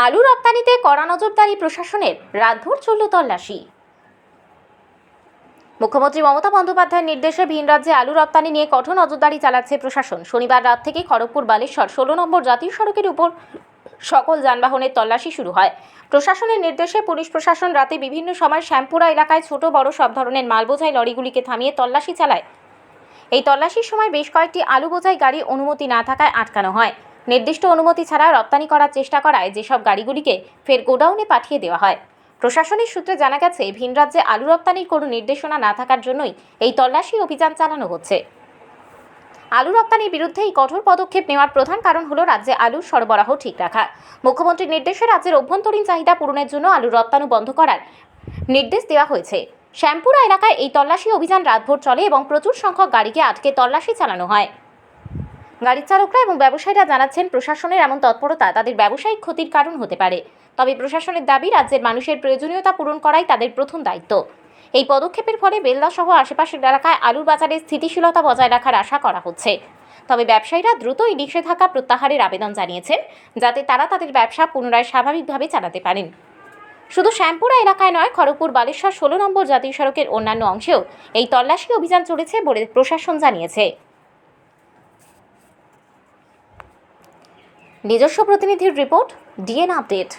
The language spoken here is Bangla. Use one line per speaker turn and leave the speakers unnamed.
আলু রপ্তানিতে কড়া নজরদারি প্রশাসনের, রাতভর চলল তল্লাশি। মুখ্যমন্ত্রী মমতা বন্দ্যোপাধ্যায়ের নির্দেশে ভিন রাজ্যে আলু রপ্তানি নিয়ে কঠোর নজরদারি চালাচ্ছে প্রশাসন। শনিবার রাত থেকে খড়গপুর বালেশ্বর 16 নম্বর জাতীয় সড়কের উপর সকল যানবাহনের তল্লাশি শুরু হয়। প্রশাসনের নির্দেশে পুলিশ প্রশাসন রাতে বিভিন্ন সময় শ্যামপুরা এলাকায় ছোট বড় সব ধরনের মাল বোঝাই লরিগুলিকে থামিয়ে তল্লাশি চালায়। এই তল্লাশির সময় বেশ কয়েকটি আলু বোঝাই গাড়ি অনুমতি না থাকায় আটকানো হয়। নির্দিষ্ট অনুমতি ছাড়া রপ্তানি করার চেষ্টা করায় যেসব গাড়িগুলিকে ফের গোডাউনে পাঠিয়ে দেওয়া হয়। প্রশাসনের সূত্রে জানা গেছে, ভিন রাজ্যে আলু রপ্তানির কোনো নির্দেশনা না থাকার জন্যই এই তল্লাশি অভিযান চালানো হচ্ছে। আলু রপ্তানির বিরুদ্ধে এই কঠোর পদক্ষেপ নেওয়ার প্রধান কারণ হলো রাজ্যে আলুর সরবরাহ ঠিক রাখা। মুখ্যমন্ত্রীর নির্দেশে রাজ্যের অভ্যন্তরীণ চাহিদা পূরণের জন্য আলুর রপ্তানি বন্ধ করার নির্দেশ দেওয়া হয়েছে। শ্যামপুরা এলাকায় এই তল্লাশি অভিযান রাতভর চলে এবং প্রচুর সংখ্যক গাড়িকে আটকে তল্লাশি চালানো হয়। গাড়ির চালকরা এবং ব্যবসায়ীরা জানাচ্ছেন, প্রশাসনের এমন তৎপরতা তাদের ব্যবসায়িক ক্ষতির কারণ হতে পারে। তবে প্রশাসনের দাবি, রাজ্যের মানুষের প্রয়োজনীয়তা পূরণ করাই তাদের প্রথম দায়িত্ব। এই পদক্ষেপের ফলে বেলদা সহ আশেপাশের এলাকায় আলুর বাজারে স্থিতিশীলতা বজায় রাখার আশা করা হচ্ছে। তবে ব্যবসায়ীরা দ্রুত এই নিষেধাজ্ঞা প্রত্যাহারের আবেদন জানিয়েছেন, যাতে তারা তাদের ব্যবসা পুনরায় স্বাভাবিকভাবে চালাতে পারেন। শুধু শ্যামপুরা এলাকায় নয়, খড়গপুর বালেশ্বর 16 নম্বর জাতীয় সড়কের অন্যান্য অংশেও এই তল্লাশি অভিযান চলেছে বলে প্রশাসন জানিয়েছে। নিজস্ব প্রতিনিধির রিপোর্ট, ডিএন আপডেট।